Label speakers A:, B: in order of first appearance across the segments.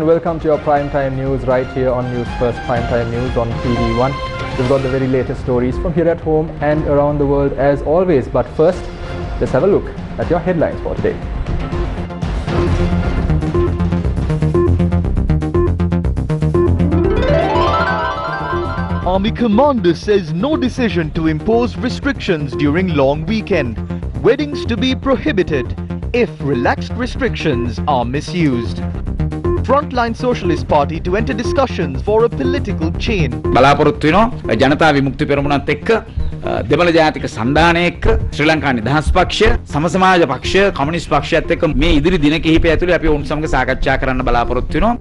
A: welcome to your primetime news right here on Newsfirst Primetime News on TV1. We've got the very latest stories from here at home and around the world as always. But first, let's have a look at your headlines for today.
B: Army commander says no decision to impose restrictions during long weekend. Weddings to be prohibited if relaxed restrictions are misused. Frontline Socialist Party to enter discussions for a political change.
C: බලාපොරොත්තු වෙනවා ජනතා විමුක්ති පෙරමුණත් එක්ක දෙමළ ජාතික සන්ධානය එක්ක ශ්‍රී ලංකා නිදහස් පක්ෂය සම සමාජ පක්ෂය කමියුනිස්ට් පක්ෂයත් එක්ක මේ ඉදිරි දින කිහිපය ඇතුළේ අපි ඔවුන් සමග සාකච්ඡා කරන්න බලාපොරොත්තු වෙනවා.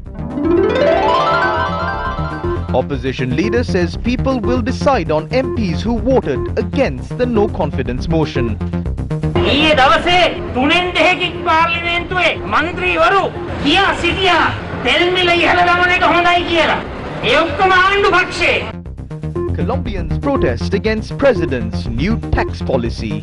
B: Opposition leader says people will decide on MPs who voted against the no confidence motion.
D: ඊයේ දවසේ 3-2කින් පාර්ලිමේන්තුවේ മന്ത്രിවරු කියා සිටියා තෙල් මිල ඉහළ ගමන එක හොඳයි කියලා. ඒ ඔක්කොම ආණ්ඩු පක්ෂේ.
B: Colombians protest against president's new tax policy.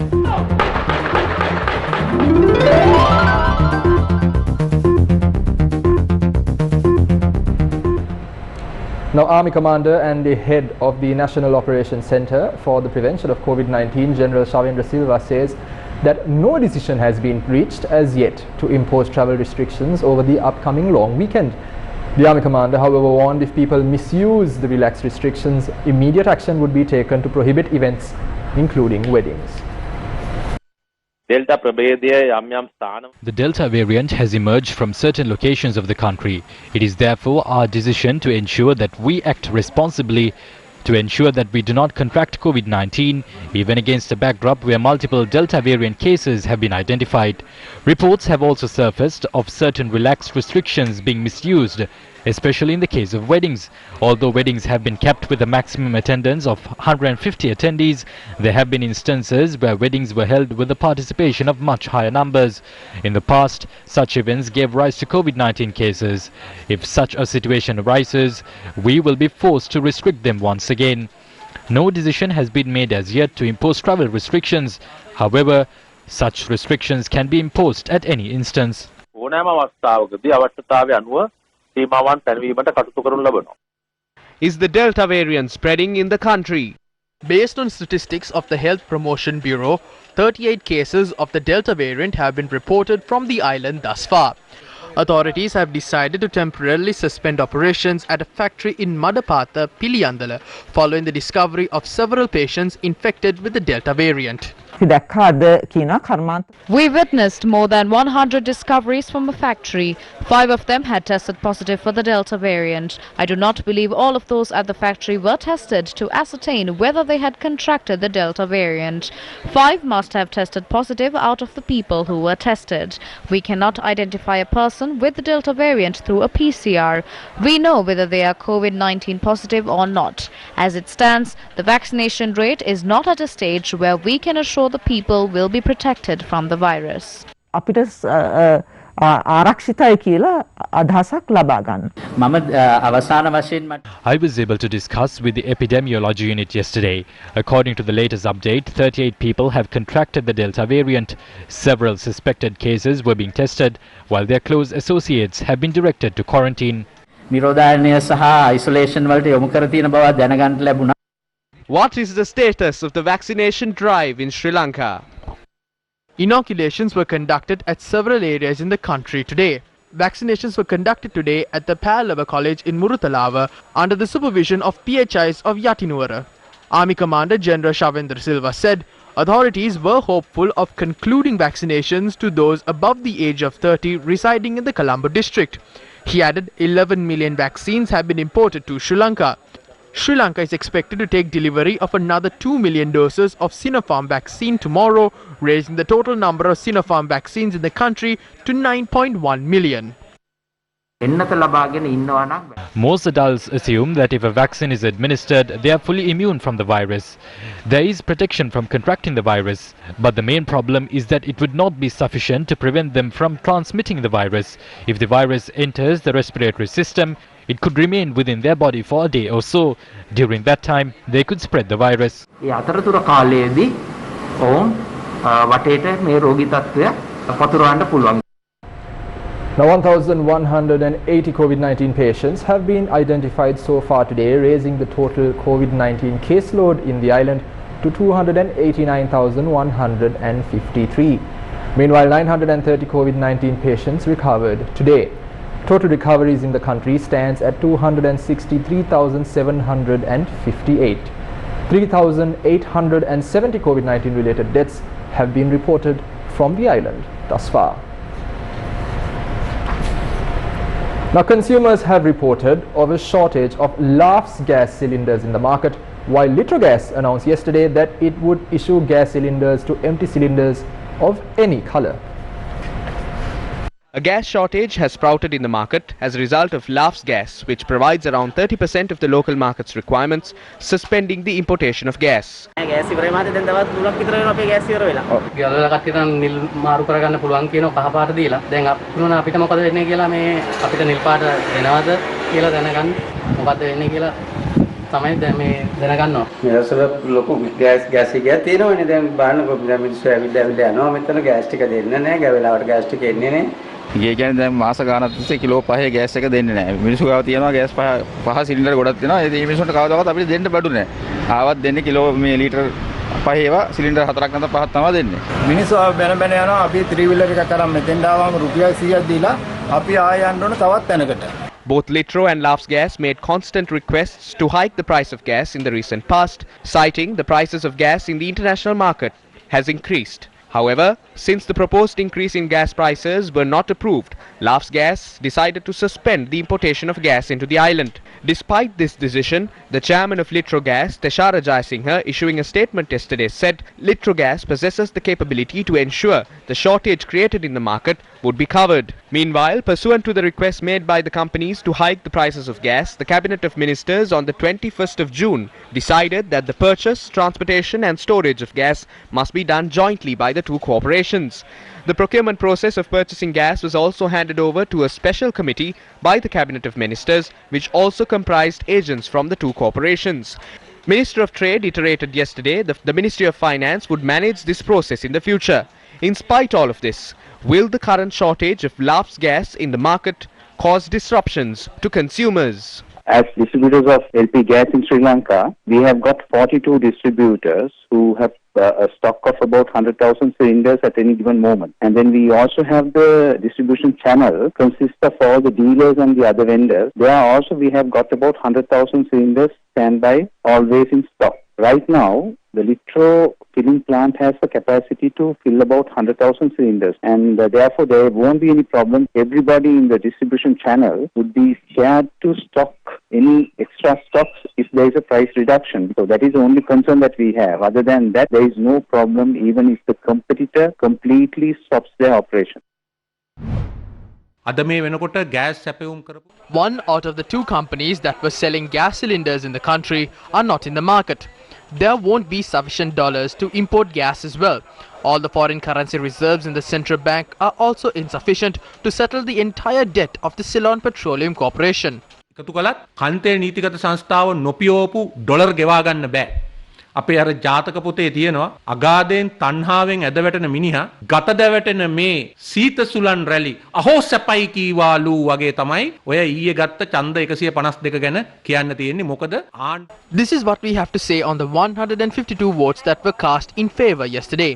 A: Now, Army Commander and the head of the National Operations Center for the Prevention of COVID-19, General Shavendra Silva, says that no decision has been reached as yet to impose travel restrictions over the upcoming long weekend. The Army Commander, however, warned if people misuse the relaxed restrictions, immediate action would be taken to prohibit events, including weddings.
E: The Delta variant has emerged from certain locations of the country. It is therefore our decision to ensure that we act responsibly to ensure that we do not contract COVID-19, even against a backdrop where multiple Delta variant cases have been identified. Reports have also surfaced of certain relaxed restrictions being misused, especially in the case of weddings. Although weddings have been kept with a maximum attendance of 150 attendees, there have been instances where weddings were held with the participation of much higher numbers. In the past, such events gave rise to COVID-19 cases. If such a situation arises, we will be forced to restrict them once again. No decision has been made as yet to impose travel restrictions. However, such restrictions can be imposed at any instance.
F: Is the Delta variant spreading in the country?
G: Based on statistics of the Health Promotion Bureau, 38 cases of the Delta variant have been reported from the island thus far. Authorities have decided to temporarily suspend operations at a factory in Madapatha, Piliyandala, following the discovery of several patients infected with the Delta variant.
H: We witnessed more than 100 discoveries from a factory. 5 of them had tested positive for the Delta variant. I do not believe all of those at the factory were tested to ascertain whether they had contracted the Delta variant. 5 must have tested positive out of the people who were tested. We cannot identify a person with the Delta variant through a PCR. We know whether they are COVID-19 positive or not. As it stands, the vaccination rate is not at a stage where we can assure the people will be protected from the virus.
E: I was able to discuss with the epidemiology unit yesterday. According to the latest update, 38 people have contracted the Delta variant. Several suspected cases were being tested, while their close associates have been directed to quarantine.
F: What is the status of the vaccination drive in Sri Lanka?
G: Inoculations were conducted at several areas in the country today. Vaccinations were conducted today at the Pallava College in Murutalava under the supervision of PHIs of Yatinuwara. Army Commander General Shavendra Silva said authorities were hopeful of concluding vaccinations to those above the age of 30 residing in the Colombo district. He added 11 million vaccines have been imported to Sri Lanka. Sri Lanka is expected to take delivery of another 2 million doses of Sinopharm vaccine tomorrow, raising the total number of Sinopharm vaccines in the country to 9.1 million.
E: Most adults assume that if a vaccine is administered, they are fully immune from the virus. There is protection from contracting the virus, but the main problem is that it would not be sufficient to prevent them from transmitting the virus. If the virus enters the respiratory system, it could remain within their body for a day or so. During that time, they could spread the virus.
A: Now 1,180 COVID-19 patients have been identified so far today, raising the total COVID-19 caseload in the island to 289,153. Meanwhile, 930 COVID-19 patients recovered today. Total recoveries in the country stands at 263,758. 3,870 COVID-19 related deaths have been reported from the island thus far. Now, consumers have reported of a shortage of LAFS gas cylinders in the market, while Litrogas announced yesterday that it would issue gas cylinders to empty cylinders of any color.
F: A gas shortage has sprouted in the market as a result of LAFS gas, which provides around 30% of the local market's requirements, suspending the importation of gas.
I: gas ඉවරයි මාතේ දැන් දවස් 3ක් විතර වෙනවා අපේ gas ඉවර වෙලා. ඔව්. ගෙවල් වල කට්ටිය දැන් නිල් මාරු කරගන්න පුළුවන් කියනවා කහ පාට දීලා. දැන් අපිට මොකද වෙන්නේ කියලා මේ අපිට නිල් පාට එනවද කියලා දැනගන්න. මොකද වෙන්නේ කියලා තමයි දැන් මේ දැනගන්නවා. මේසල ලොකු gas එකක් තියෙනවනේ දැන් බලන්නකො දැන් මිනිස්සු ඇවිල්ලා යනවා මෙතන gas ටික දෙන්න නැහැ. ගාවෙලාවට gas ටික එන්නේ නැහැ.
C: ගේ කියන්නේ දැන් මාස ගානක් තිස්සේ කිලෝ 5 ගෑස් එක දෙන්නේ නැහැ. මිනිස්සු ගාව තියෙනවා ගෑස් 5 සිලින්ඩර් ගොඩක් තියෙනවා. ඒ මිනිස්සුන්ට කවදාවත් අපිට දෙන්න බඩු නැහැ. ආවත් දෙන්නේ කිලෝ මේ ලීටර් 5 ඒවා සිලින්ඩර් 4ක් නැත්නම් 5ක් තමයි දෙන්නේ.
J: මිනිස්සු බැන යනවා අපි 3 wheeler එකක් අරන් මෙතෙන් ආවම රුපියල් 100ක් දීලා අපි ආය යන්න ඕන තවත් තැනකට.
F: Both Litro and LAFS gas made constant requests to hike the price of gas in the recent past, citing the prices of gas in the international market has increased. However, since the proposed increase in gas prices were not approved, LAFS Gas decided to suspend the importation of gas into the island. Despite this decision, the chairman of Litro Gas, Teshara Jayasinghe, issuing a statement yesterday said Litro Gas possesses the capability to ensure the shortage created in the market would be covered. Meanwhile, pursuant to the request made by the companies to hike the prices of gas, the Cabinet of Ministers on the 21st of June decided that the purchase, transportation and storage of gas must be done jointly by the two corporations. The procurement process of purchasing gas was also handed over to a special committee by the Cabinet of Ministers, which also comprised agents from the two corporations. Minister of Trade iterated yesterday that the Ministry of Finance would manage this process in the future. In spite all of this, will the current shortage of LAFS gas in the market cause disruptions to consumers?
K: As distributors of LP gas in Sri Lanka, we have got 42 distributors who have a stock of about 100,000 cylinders at any given moment. And then we also have the distribution channel consists of all the dealers and the other vendors. There also we have got about 100,000 cylinders standby, always in stock. Right now, the Litro filling plant has a capacity to fill about 100,000 cylinders, and therefore there won't be any problem. Everybody in the distribution channel would be shared to stock any extra stocks if there is a price reduction. So that is the only concern that we have. Other than that, there is no problem even if the competitor completely stops their operation.
G: One out of the two companies that were selling gas cylinders in the country are not in the market. There won't be sufficient dollars to import gas as well. All the foreign currency reserves in the central bank are also insufficient to settle the entire debt of the Ceylon Petroleum Corporation.
L: අපේ අර ජාතක පොතේ තියෙනවා අගාධයෙන් තණ්හාවෙන් ඇද වැටෙන මිනිහා ගත දැවැටෙන මේ සීත සුලන් රැලි අහෝ සැපයි කීවාලු වගේ තමයි ඔය ඊයේ ගත්ත ඡන්ද 152 ගැන කියන්න තියෙන්නේ මොකද
G: This is what we have to say on the 152 votes that were cast in favor yesterday.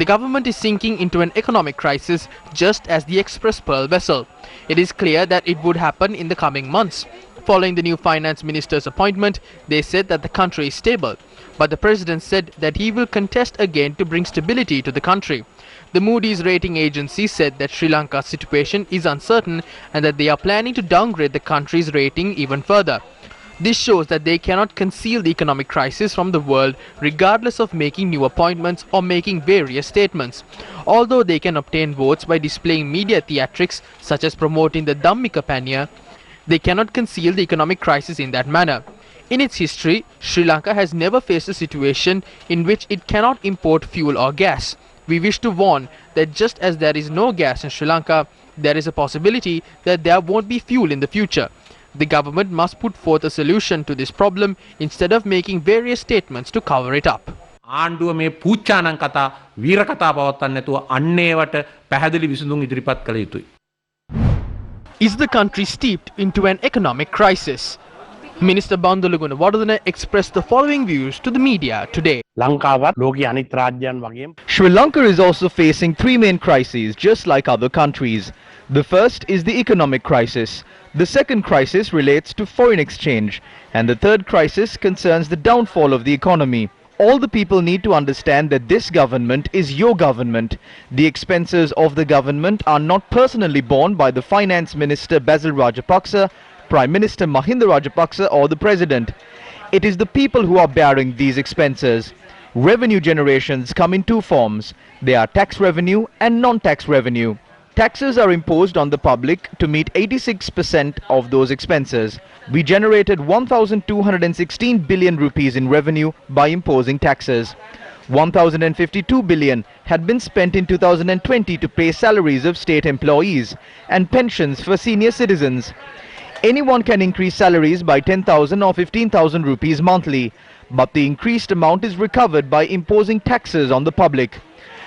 G: The government is sinking into an economic crisis just as the Express Pearl vessel. It is clear that it would happen in the coming months. Following the new finance minister's appointment, they said that the country is stable. But the president said that he will contest again to bring stability to the country. The Moody's rating agency said that Sri Lanka's situation is uncertain and that they are planning to downgrade the country's rating even further. This shows that they cannot conceal the economic crisis from the world regardless of making new appointments or making various statements. Although they can obtain votes by displaying media theatrics such as promoting the Dhammika Paniya, they cannot conceal the economic crisis in that manner. In its history, Sri Lanka has never faced a situation in which it cannot import fuel or gas. We wish to warn that just as there is no gas in Sri Lanka, there is a possibility that there won't be fuel in the future. The government must put forth a solution to this problem instead of making various statements to cover it up.
L: ආණ්ඩුව මේ පූච්චානං කතා වීර කතා පවත්වන්න නැතුව අන්නේවට පැහැදිලි විසඳුම් ඉදිරිපත් කළ යුතුයි.
G: Is the country steeped into an economic crisis? Minister Bandula Gunawardena expressed the following views to the media today.
F: Sri Lanka is also facing three main crises, just like other countries. The first is the economic crisis. The second crisis relates to foreign exchange. And the third crisis concerns the downfall of the economy. All the people need to understand that this government is your government. The expenses of the government are not personally borne by the Finance Minister Basil Rajapaksa, Prime Minister Mahinda Rajapaksa or the President. It is the people who are bearing these expenses. Revenue generations come in two forms. They are tax revenue and non-tax revenue. Taxes are imposed on the public to meet 86% of those expenses. We generated 1,216 billion rupees in revenue by imposing taxes. 1,052 billion had been spent in 2020 to pay salaries of state employees and pensions for senior citizens. Anyone can increase salaries by 10,000 or 15,000 rupees monthly, but the increased amount is recovered by imposing taxes on the public.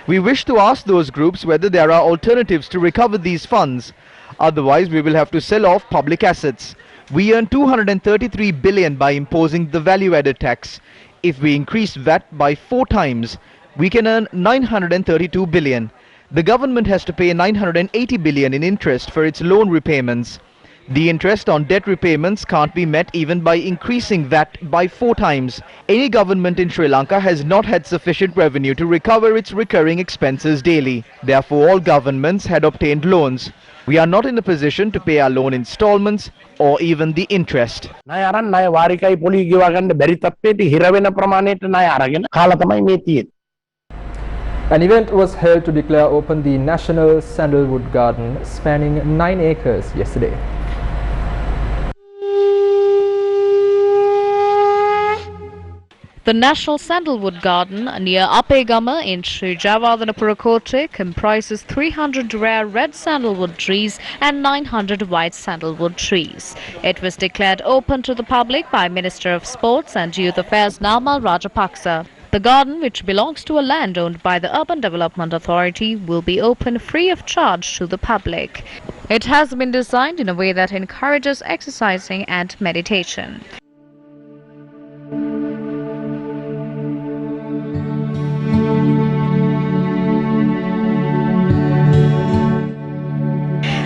F: We wish to ask those groups whether there are alternatives to recover these funds. Otherwise, we will have to sell off public assets. We earn 233 billion by imposing the value-added tax. If we increase VAT by 4 times, we can earn 932 billion. The government has to pay 980 billion in interest for its loan repayments. The interest on debt repayments can't be met even by increasing VAT by 4 times. Any government in Sri Lanka has not had sufficient revenue to recover its recurring expenses daily. Therefore, all governments had obtained loans. We are not in a position to pay our loan installments or even the interest.
M: An
A: event was held to declare open the National Sandalwood Garden spanning 9 acres yesterday.
H: The National Sandalwood Garden near Apegama in Sri Javadanapura Kotte comprises 300 rare red sandalwood trees and 900 white sandalwood trees. It was declared open to the public by Minister of Sports and Youth Affairs Namal Rajapaksa. The garden, which belongs to a land owned by the Urban Development Authority, will be open free of charge to the public. It has been designed in a way that encourages exercising and meditation.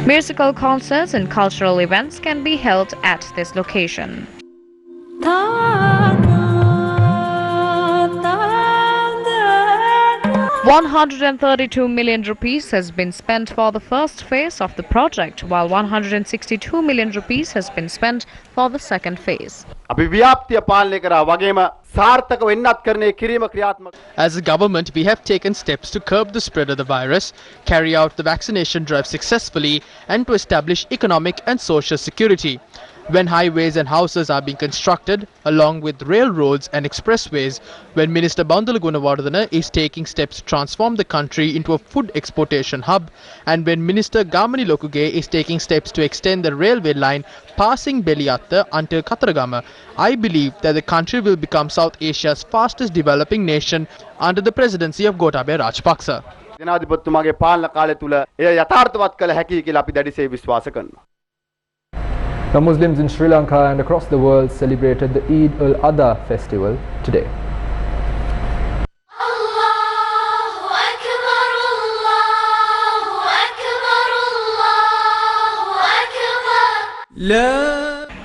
H: Musical concerts and cultural events can be held at this location. 132 million rupees has been spent for the first phase of the project, while 162 million rupees has been spent for the second phase.
G: As a government, we have taken steps to curb the spread of the virus, carry out the vaccination drive successfully, and to establish economic and social security. When highways and houses are being constructed, along with railroads and expressways, when Minister Bandula Gunawardena is taking steps to transform the country into a food exportation hub, and when Minister Gamani Lokuge is taking steps to extend the railway line passing Beliatta until Kataragama, I believe that the country will become South Asia's fastest developing nation under the presidency of Gotabaya Rajapaksa.
A: Now, Muslims in Sri Lanka and across the world celebrated the Eid al-Adha festival today.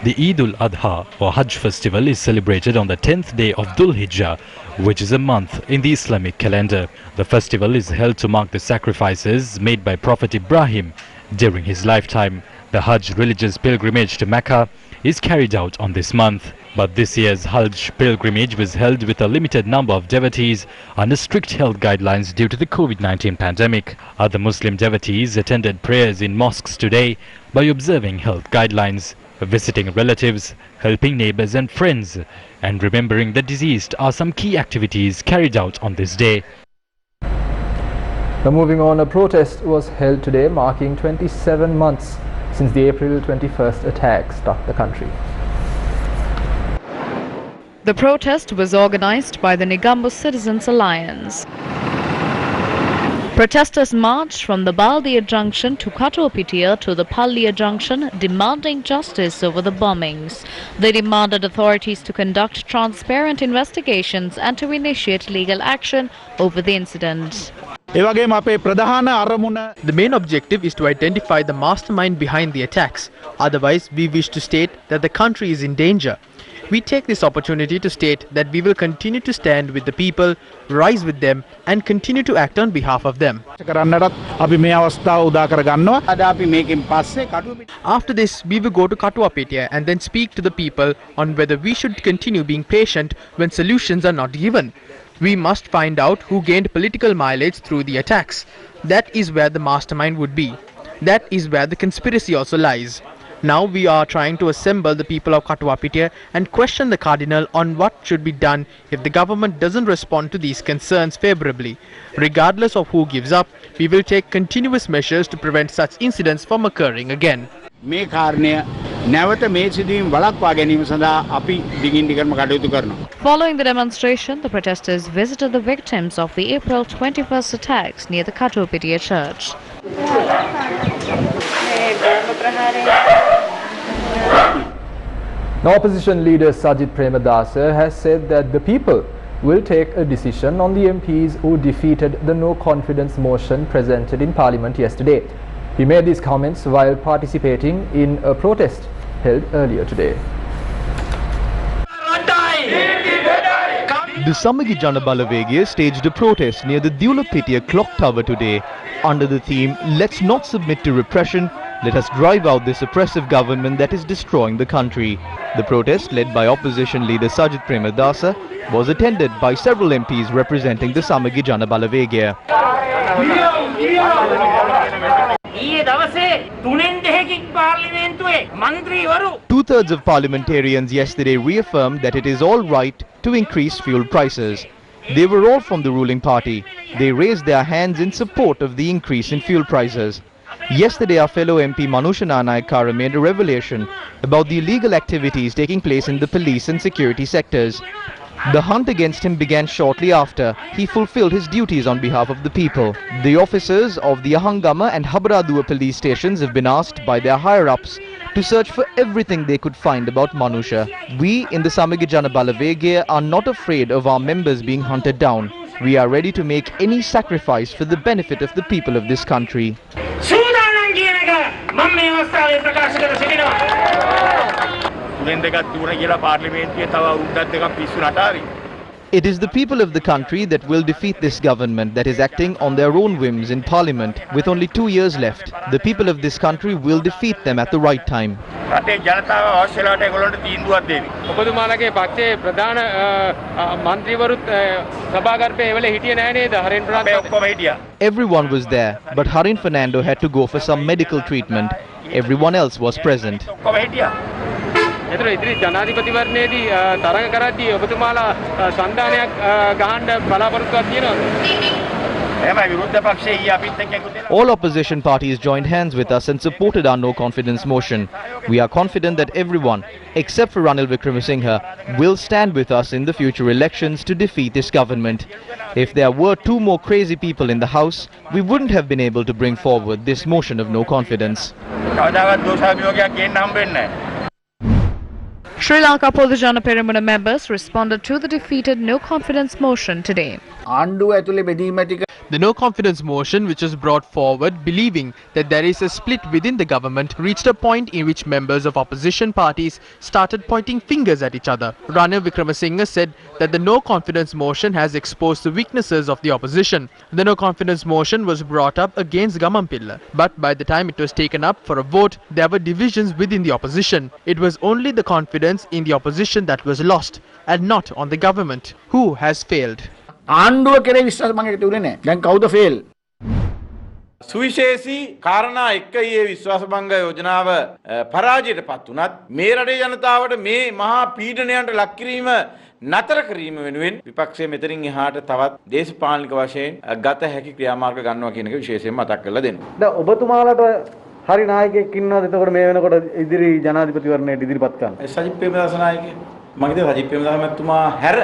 E: The Eid al-Adha or Hajj festival is celebrated on the 10th day of Dhul Hijjah, which is a month in the Islamic calendar. The festival is held to mark the sacrifices made by Prophet Ibrahim during his lifetime. The Hajj religious pilgrimage to Mecca is carried out on this month. But this year's Hajj pilgrimage was held with a limited number of devotees under strict health guidelines due to the COVID-19 pandemic. Other Muslim devotees attended prayers in mosques today by observing health guidelines, visiting relatives, helping neighbors and friends, and remembering the deceased are some key activities carried out on this day.
A: Now, moving on, a protest was held today marking 27 months since the April 21st attack struck the country.
H: The protest was organized by the Negombo Citizens Alliance. Protesters marched from the Baldia junction to Katopitia to the Pallia junction, demanding justice over the bombings. They demanded authorities to conduct transparent investigations and to initiate legal action over the incident.
G: The main objective is to identify the mastermind behind the attacks. Otherwise, we wish to state that the country is in danger. We take this opportunity to state that we will continue to stand with the people, rise with them, and continue to act on behalf of them. After this, we will go to Katuapetia and then speak to the people on whether we should continue being patient when solutions are not given. We must find out who gained political mileage through the attacks. That is where the mastermind would be. That is where the conspiracy also lies. Now we are trying to assemble the people of Katuapitia and question the Cardinal on what should be done if the government doesn't respond to these concerns favorably. Regardless of who gives up, we will take continuous measures to prevent such incidents from occurring again.
H: Following the demonstration, the protesters visited the victims of the April 21st attacks near the Katopitia church.
A: Now, opposition leader Sajid Premadasa has said that the people will take a decision on the MPs who defeated the no-confidence motion presented in Parliament yesterday. He made these comments while participating in a protest held earlier today.
B: The Samagi Jana Balawegaya staged a protest near the Dulapitiya clock tower today under the theme, "Let's not submit to repression, let us drive out this oppressive government that is destroying the country." The protest, led by opposition leader Sajid Premadasa, was attended by several MPs representing the Samagi Jana Balawegaya. Two-thirds of parliamentarians yesterday reaffirmed that it is all right to increase fuel prices. They were all from the ruling party. They raised their hands in support of the increase in fuel prices. Yesterday, our fellow MP Manusha Nanayakkara made a revelation about the illegal activities taking place in the police and security sectors. The hunt against him began shortly after he fulfilled his duties on behalf of the people. The officers of the Ahangama and Habradua police stations have been asked by their higher-ups to search for everything they could find about Manusha. We in the Samagi Jana Balawegaya are not afraid of our members being hunted down. We are ready to make any sacrifice for the benefit of the people of this country. It is the people of the country that will defeat this government that is acting on their own whims in Parliament with only 2 years left. The people of this country will defeat them at the right time. Everyone was there, but Harin Fernando had to go for some medical treatment. Everyone else was present. All opposition parties joined hands with us and supported our no-confidence motion. We are confident that everyone, except for Ranil Wickremesinghe, will stand with us in the future elections to defeat this government. If there were 2 more crazy people in the House, we wouldn't have been able to bring forward this motion of no confidence.
H: Sri Lanka Podujana Peramuna members responded to the defeated no-confidence motion today.
G: The no-confidence motion, which was brought forward believing that there is a split within the government, reached a point in which members of opposition parties started pointing fingers at each other. Ranil Wickremesinghe said that the no-confidence motion has exposed the weaknesses of the opposition. The no-confidence motion was brought up against Gamampilla, but by the time it was taken up for a vote, there were divisions within the opposition. It was only the confidence in the opposition that was lost, and not on the government, who has failed.
J: ආණ්ඩුව කෙරේ විශ්වාස මම ඒකට උනේ නැහැ. දැන් කවුද fail?
M: සුවිශේෂී කාරණා එක්ක ඊයේ විශ්වාසභංග යෝජනාව පරාජයටපත් වුණත් මේ රටේ ජනතාවට මේ මහා පීඩනයන්ට ලක් කිරීම නතර කිරීම වෙනුවෙන් විපක්ෂයේ මෙතනින් එහාට තවත් දේශපාලනික වශයෙන් ගත හැකි ක්‍රියාමාර්ග ගන්නවා කියන එක විශේෂයෙන්ම මතක් කරලා දෙනවා.
I: දැන් ඔබතුමාලට හරි නායකයෙක් ඉන්නවද එතකොට මේ වෙනකොට ඉදිරි ජනාධිපතිවරණයට ඉදිරිපත් කරන්න?
M: සජිත් ප්‍රේමදාස නායකය. මම හිතුවා සජිත් ප්‍රේමදාස මහත්මයා හැර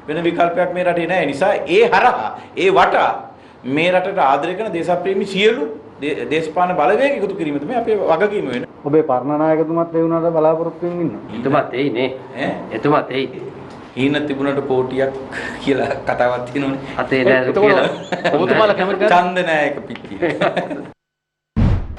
M: වෙන විකල්පයක් මේ රටේ නැහැ. නිසා ඒ හරහා ඒ වටා මේ රටට ආදරය කරන දේශප්‍රේමී සියලු දේශපාලන බලවේග එකතු කිරීම තමයි අපේ වගකීම වෙන්නේ.
N: ඔබේ පරණ නායකතුමත් ඒ වුණාට බලාපොරොත්තු වෙමින් ඉන්නවා.
I: එතුමත් එයි නේ. එතුමත් එයි.
M: හීන තිබුණට කෝටියක් කියලා කතාවක් තියෙනවනේ.
I: අතේ නෑ කියලා. ඔබතුමාලා කැමති
M: ඡන්ද නෑ එක පිටියේ.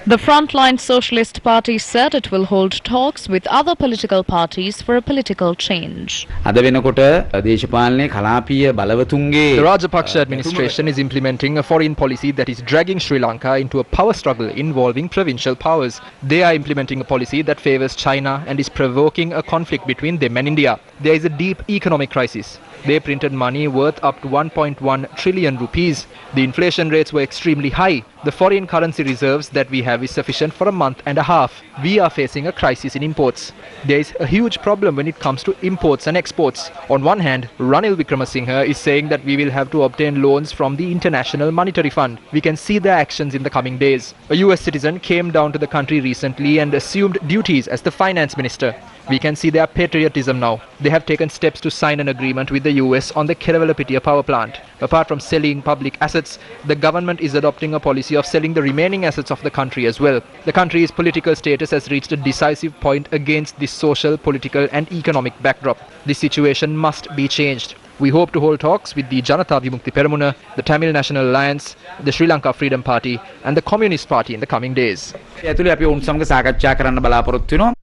H: The Frontline Socialist Party said it will hold talks with other political parties for a political change.
C: අද වෙනකොට දේශපාලනයේ කලාපීය බලවතුන්ගේ
A: The Rajapaksa administration is implementing a foreign policy that is dragging Sri Lanka into a power struggle involving provincial powers. They are implementing a policy that favors China and is provoking a conflict between them and India. There is a deep economic crisis. They printed money worth up to 1.1 trillion rupees. The inflation rates were extremely high. The foreign currency reserves that we have is sufficient for a month and a half. We are facing a crisis in imports. There is a huge problem when it comes to imports and exports. On one hand, Ranil Wickremesinghe is saying that we will have to obtain loans from the International Monetary Fund. We can see their actions in the coming days. A US citizen came down to the country recently and assumed duties as the finance minister. We can see their patriotism now. They have taken steps to sign an agreement with the US on the Keravalapitia power plant. Apart from selling public assets, the government is adopting a policy of selling the remaining assets of the country as well. The country's political status has reached a decisive point against this social, political and economic backdrop. This situation must be changed. We hope to hold talks with the Janata Vimukti Peramuna, the Tamil National Alliance, the Sri Lanka Freedom Party and the Communist Party in the coming days.
C: ඇතුලේ අපි උන් සමග සාකච්ඡා කරන්න බලාපොරොත්තු වෙනවා.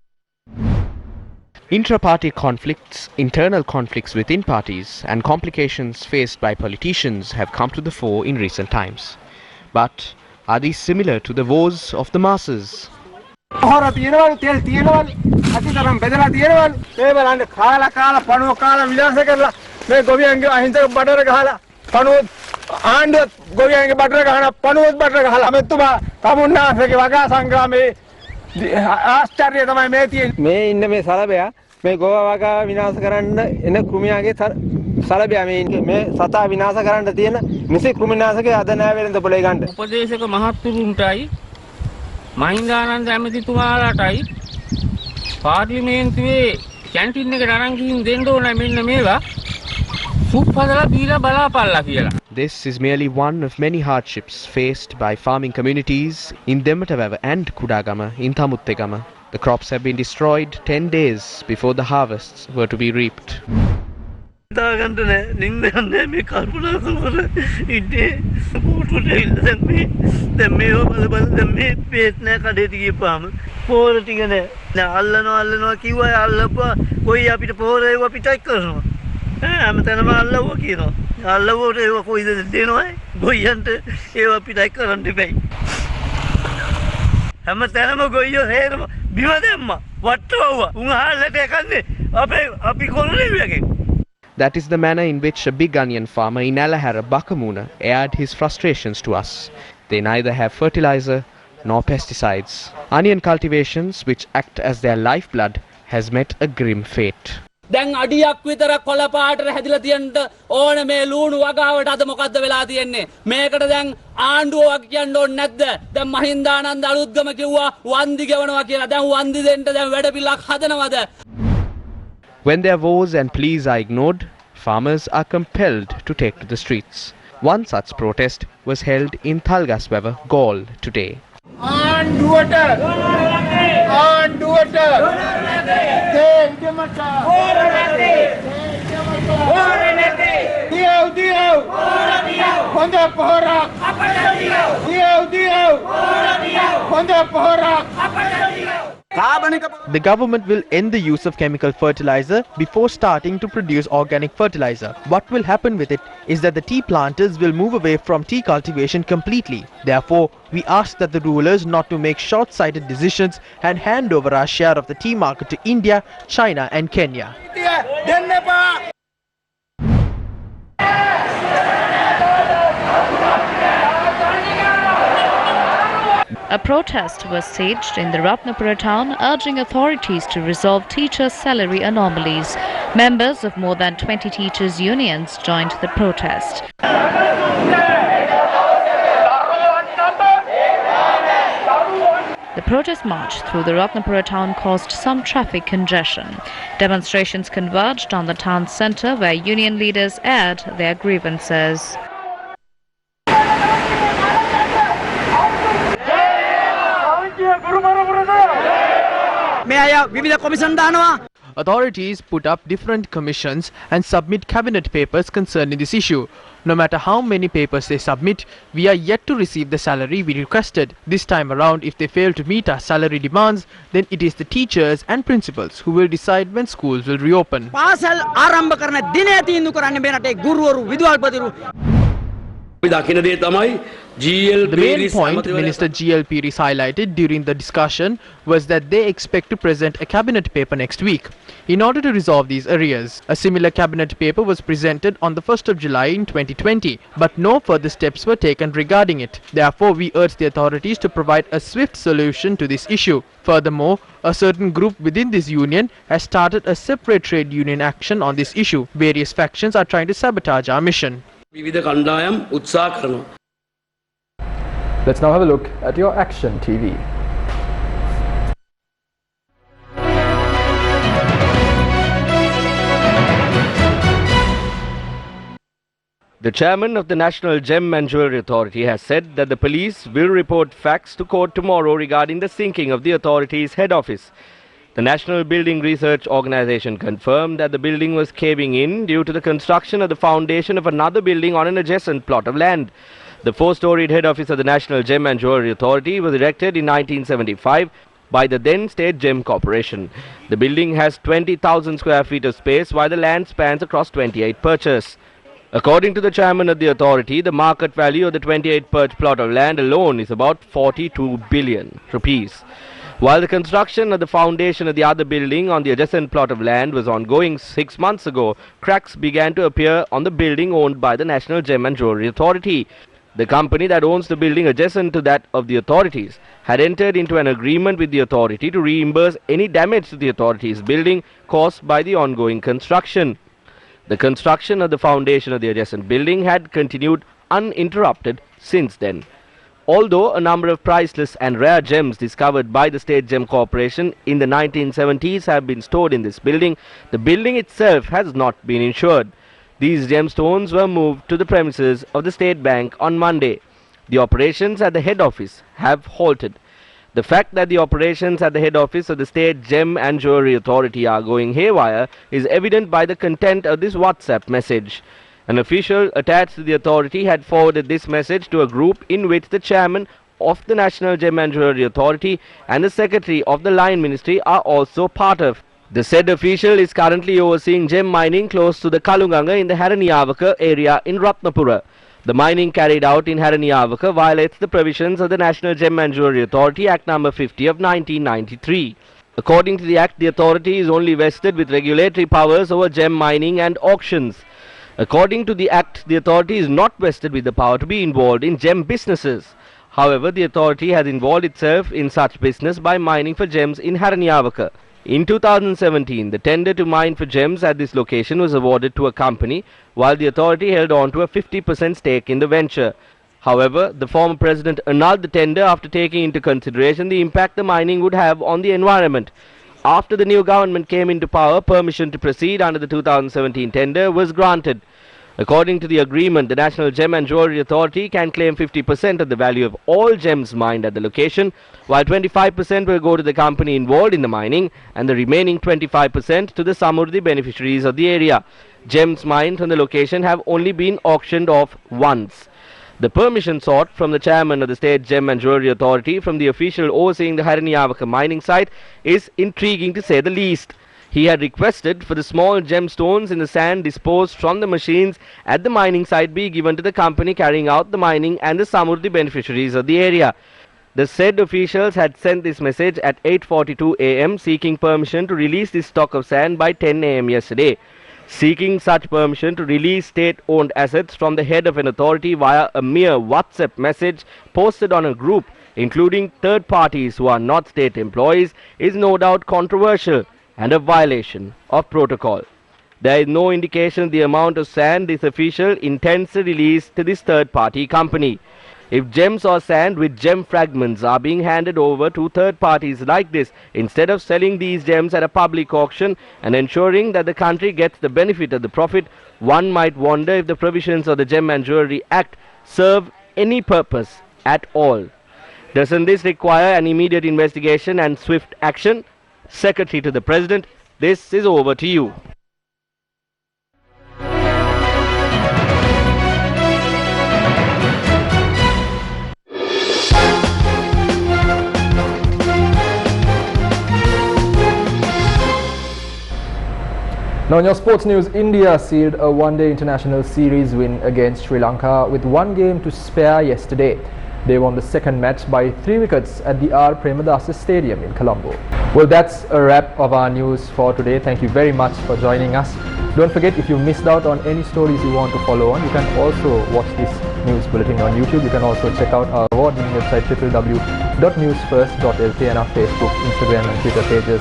F: Intra-party conflicts, internal conflicts within parties and complications faced by politicians have come to the fore in recent times. But are these similar to the woes of the masses?
N: මේ ඉන්න මේ සලබයා මේ ගෝවා වගාව විනාශ කරන්න එන කෘමියාගේ සලබයා මේ සතා විනාශ කරන්න තියෙන නිසි කෘමිනාශකේ අද නෑ වෙලඳ පොලේ ගන්න.
D: උපදේශක මහත්තුරුන්ටයි මහින්දානන්ද ඇමතිතුමාලාටයි පාර්ලිමේන්තුවේ කැන්ටින් එකට අරන් ගිහින් දෙන්න ඕන මෙන්න මේවා සුප් හදලා බීලා බලාපල්ලා කියලා.
F: This is merely one of many hardships faced by farming communities in Dematavawa and Kudagama in Thamuttegama. The crops have been destroyed 10 days before the harvests were to be reaped.
O: හැමතැනම අල්ලවුවා කියනවා. අල්ලවුවට ඒව කොයිද දෙනවයි? ගොයියන්ට ඒව පිටයි කරන්න දෙපැයි. හැමතැනම ගොයියෝ හේරම බිම දැම්මා. වට්ටවුවා. උන් අහල්ලට එකන්නේ අපි කොල්ලේ වගේ.
F: That is the manner in which a big onion farmer in Alahara, Bakamuna, aired his frustrations to us. They neither have fertilizer nor pesticides. Onion cultivations, which act as their lifeblood, has met a grim fate.
P: දැන් අඩියක් විතර කොළ පාටට හැදිලා තියෙන්න ඕන මේ ලුණු වගාවට අද මොකද්ද වෙලා තියෙන්නේ මේකට දැන් ආණ්ඩුවක් කියන්න ඕනේ නැද්ද දැන් මහින්දානන්ද අලුත්ගම කිව්වා වන්දි ගෙවනවා කියලා දැන් වන්දි දෙන්න දැන් වැඩ පිළිලක් හදනවද
F: When their woes and pleas are ignored, farmers are compelled to take to the streets. One such protest was held in Thalgaswawa, Gaul today.
G: The government will end the use of chemical fertilizer before starting to produce organic fertilizer. What will happen with it is that the tea planters will move away from tea cultivation completely. Therefore, we ask that the rulers not to make short-sighted decisions and hand over our share of the tea market to India, China and Kenya.
H: A protest was staged in the Ratnapura town urging authorities to resolve teachers' salary anomalies. Members of more than 20 teachers' unions joined the protest. The protest march through the Ratnapura town caused some traffic congestion. Demonstrations converged on the town centre where union leaders aired their grievances.
Q: මේ අය විවිධ commission දානවා.
G: Authorities put up different commissions and submit cabinet papers concerning this issue. No matter how many papers they submit, we are yet to receive the salary we requested. This time around, if they fail to meet our salary demands, then it is the teachers and principals who will decide when schools will reopen.
Q: පාසල් ආරම්භ කරන දිනය තීන්දුව කරන්නේ මේ රටේ ගුරුවරු විදුහල්පතිවරු.
G: The main point Minister GL Peiris highlighted during the discussion was that they expect to present a cabinet paper next week in order to resolve these arrears. A similar cabinet paper was presented on the 1st of July in 2020, but no further steps were taken regarding it. Therefore, we urge the authorities to provide a swift solution to this issue. Furthermore, a certain group within this union has started a separate trade union action on this issue. Various factions are trying to sabotage our mission.
A: Let's now have a look at your Action TV.
F: The chairman of the National Gem and Jewellery Authority has said that the police will report facts to court tomorrow regarding the sinking of the authority's head office. The National Building Research Organisation confirmed that the building was caving in due to the construction of the foundation of another building on an adjacent plot of land. The four-storied head office of the National Gem and Jewellery Authority was erected in 1975 by the then State Gem Corporation. The building has 20,000 square feet of space while the land spans across 28 perches. According to the chairman of the authority, the market value of the 28 perch plot of land alone is about 42 billion rupees. While the construction of the foundation of the other building on the adjacent plot of land was ongoing 6 months ago, cracks began to appear on the building owned by the National Gem and Jewellery Authority. The company that owns the building adjacent to that of the authorities had entered into an agreement with the authority to reimburse any damage to the authority's building caused by the ongoing construction. The construction of the foundation of the adjacent building had continued uninterrupted since then. Although a number of priceless and rare gems discovered by the State Gem Corporation in the 1970s have been stored in this building, the building itself has not been insured. These gemstones were moved to the premises of the State Bank on Monday. The operations at the head office have halted. The fact that the operations at the head office of the State Gem and Jewellery Authority are going haywire is evident by the content of this WhatsApp message. An official attached to the authority had forwarded this message to a group in which the chairman of the National Gem and Jewellery Authority and the secretary of the Line Ministry are also part of. The said official is currently overseeing gem mining close to the Kalunganga in the Haraniyawaka area in Ratnapura. The mining carried out in Haraniyawaka violates the provisions of the National Gem and Jewellery Authority Act No. 50 of 1993. According to the Act, the authority is only vested with regulatory powers over gem mining and auctions. According to the Act, the authority is not vested with the power to be involved in gem businesses. However, the authority has involved itself in such business by mining for gems in Haraniyawaka. In 2017, the tender to mine for gems at this location was awarded to a company, while the authority held on to a 50% stake in the venture. However, the former president annulled the tender after taking into consideration the impact the mining would have on the environment. After the new government came into power, permission to proceed under the 2017 tender was granted. According to the agreement, the National Gem and Jewellery Authority can claim 50% of the value of all gems mined at the location, while 25% will go to the company involved in the mining and the remaining 25% to the Samurdhi beneficiaries of the area. Gems mined from the location have only been auctioned off once. The permission sought from the chairman of the State Gem and Jewellery Authority from the official overseeing the Haraniyawaka mining site is intriguing to say the least. He had requested for the small gemstones in the sand disposed from the machines at the mining site be given to the company carrying out the mining and the Samurdhi beneficiaries of the area. The said officials had sent this message at 8:42 am seeking permission to release this stock of sand by 10 am yesterday. Seeking such permission to release state-owned assets from the head of an authority via a mere WhatsApp message posted on a group, including third parties who are not state employees, is no doubt controversial and a violation of protocol. There is no indication of the amount of sand this official intends to release to this third-party company. If gems or sand with gem fragments are being handed over to third parties like this, instead of selling these gems at a public auction and ensuring that the country gets the benefit of the profit, one might wonder if the provisions of the Gem and Jewellery Act serve any purpose at all. Doesn't this require an immediate investigation and swift action? Secretary to the President, this is over to you.
A: Now in your sports news, India sealed a one-day international series win against Sri Lanka with one game to spare yesterday. They won the second match by 3 wickets at the R. Premadasa Stadium in Colombo. Well, that's a wrap of our news for today. Thank you very much for joining us. Don't forget, if you missed out on any stories you want to follow on, you can also watch this news bulletin on YouTube. You can also check out our award-winning website www.newsfirst.lk and our Facebook, Instagram and Twitter pages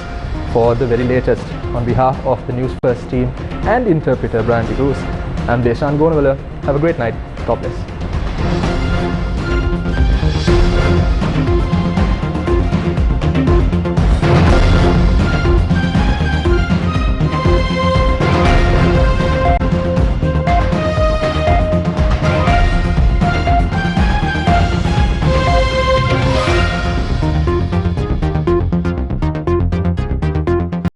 A: for the very latest. On behalf of the Newsfirst team and interpreter Brian Cruz, I'm Deshan Gonawala. Have a great night. God bless.